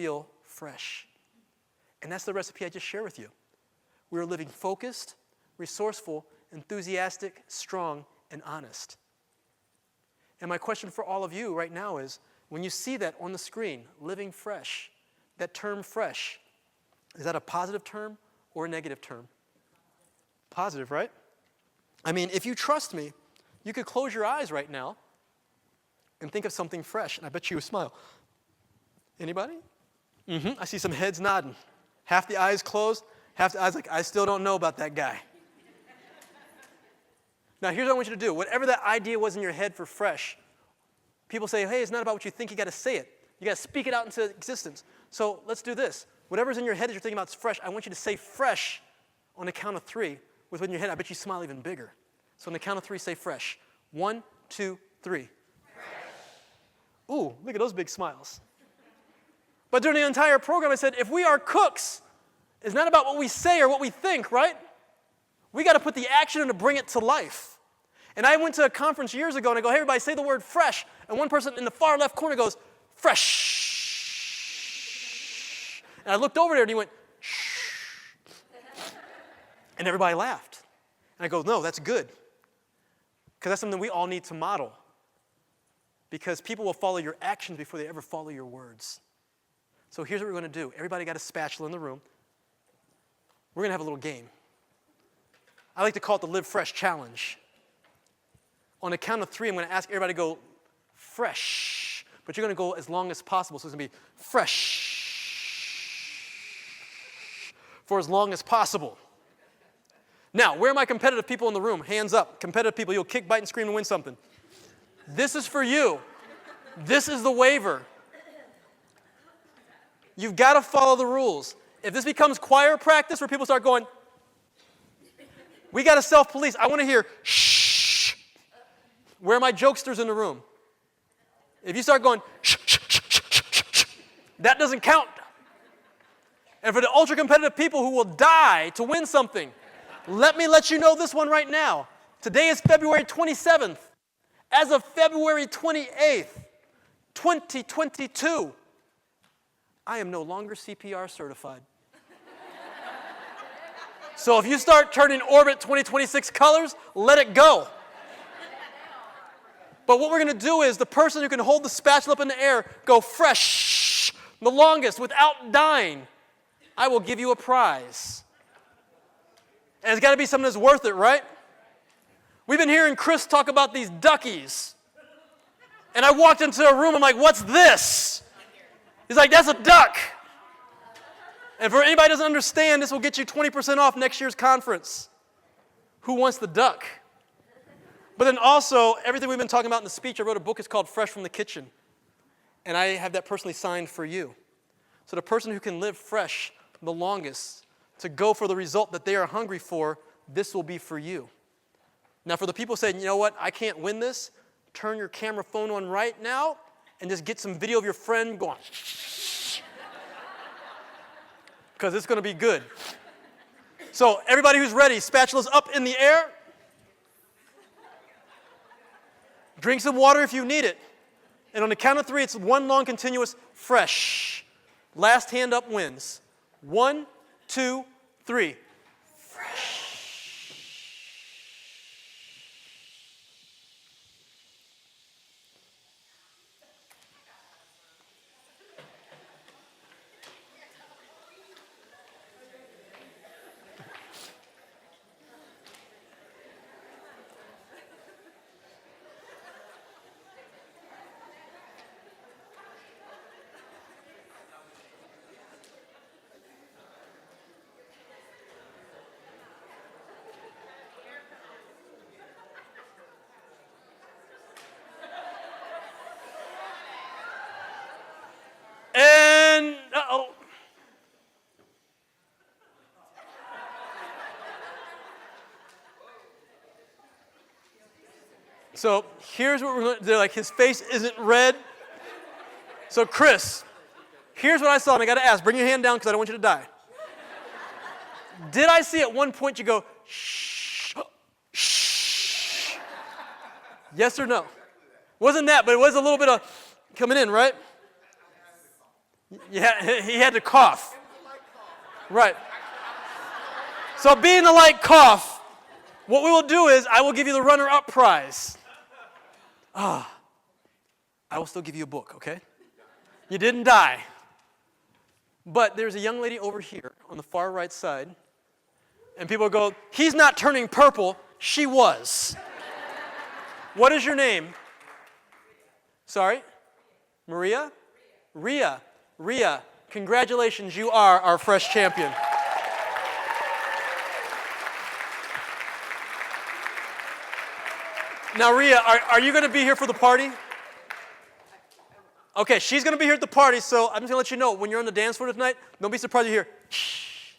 feel fresh. And that's the recipe I just shared with you. We are living focused, resourceful, enthusiastic, strong, and honest. And my question for all of you right now is, when you see that on the screen, living fresh, that term fresh, is that a positive term or a negative term? Positive, right? I mean, if you trust me, you could close your eyes right now and think of something fresh, and I bet you would smile. Anybody? I see some heads nodding. Half the eyes closed, half the eyes like, I still don't know about that guy. Now, here's what I want you to do. Whatever that idea was in your head for fresh, people say, hey, it's not about what you think, you got to say it. You got to speak it out into existence. So let's do this. Whatever's in your head that you're thinking about is fresh. I want you to say fresh on the count of 3. Within your head, I bet you smile even bigger. So on the count of 3, say fresh. 1, 2, 3. Fresh. Ooh, look at those big smiles. But during the entire program, I said, if we are cooks, it's not about what we say or what we think, right? We got to put the action in to bring it to life. And I went to a conference years ago, and I go, hey, everybody, say the word fresh. And one person in the far left corner goes, fresh. And I looked over there, and he went, shh. And everybody laughed. And I go, no, that's good. Because that's something we all need to model. Because people will follow your actions before they ever follow your words. So here's what we're going to do. Everybody got a spatula in the room. We're going to have a little game. I like to call it the Live Fresh Challenge. On the count of 3, I'm going to ask everybody to go fresh. But you're going to go as long as possible. So it's going to be fresh for as long as possible. Now, where are my competitive people in the room? Hands up. Competitive people. You'll kick, bite, and scream and win something. This is for you. This is the waiver. You've got to follow the rules. If this becomes choir practice where people start going, we got to self-police. I want to hear shh. Where are my jokesters in the room? If you start going shh, shh, shh, shh, shh, shh, that doesn't count. And for the ultra-competitive people who will die to win something, let me let you know this one right now. Today is February 27th. As of February 28th, 2022, I am no longer CPR certified. So if you start turning Orbit 2026 colors, let it go. But what we're going to do is the person who can hold the spatula up in the air, go fresh, the longest, without dying, I will give you a prize. And it's got to be something that's worth it, right? We've been hearing Chris talk about these duckies. And I walked into a room, I'm like, what's this? He's like, that's a duck. And for anybody who doesn't understand, this will get you 20% off next year's conference. Who wants the duck? But then also, everything we've been talking about in the speech, I wrote a book, it's called Fresh from the Kitchen. And I have that personally signed for you. So the person who can live fresh the longest, to go for the result that they are hungry for, this will be for you. Now for the people saying, you know what, I can't win this, turn your camera phone on right now and just get some video of your friend going, because it's going to be good. So everybody who's ready, spatulas up in the air. Drink some water if you need it. And on the count of 3, it's one long continuous fresh. Last hand up wins. 1, 2, 3. Fresh. And, uh-oh. So here's what we're going to do. Like, his face isn't red. So Chris, here's what I saw, and I got to ask. Bring your hand down because I don't want you to die. Did I see at one point you go, shh, shh? Yes or no? Wasn't that, but it was a little bit of coming in, right? Yeah, he had to cough. Right. So being the light cough, what we will do is I will give you the runner-up prize. I will still give you a book, okay? You didn't die. But there's a young lady over here on the far right side, and people go, he's not turning purple. She was. What is your name? Sorry? Maria? Ria. Ria, congratulations, you are our F.R.E.S.H champion. Now, Ria, are you going to be here for the party? Okay, she's going to be here at the party, so I'm just going to let you know, when you're on the dance floor tonight, don't be surprised to hear, shh.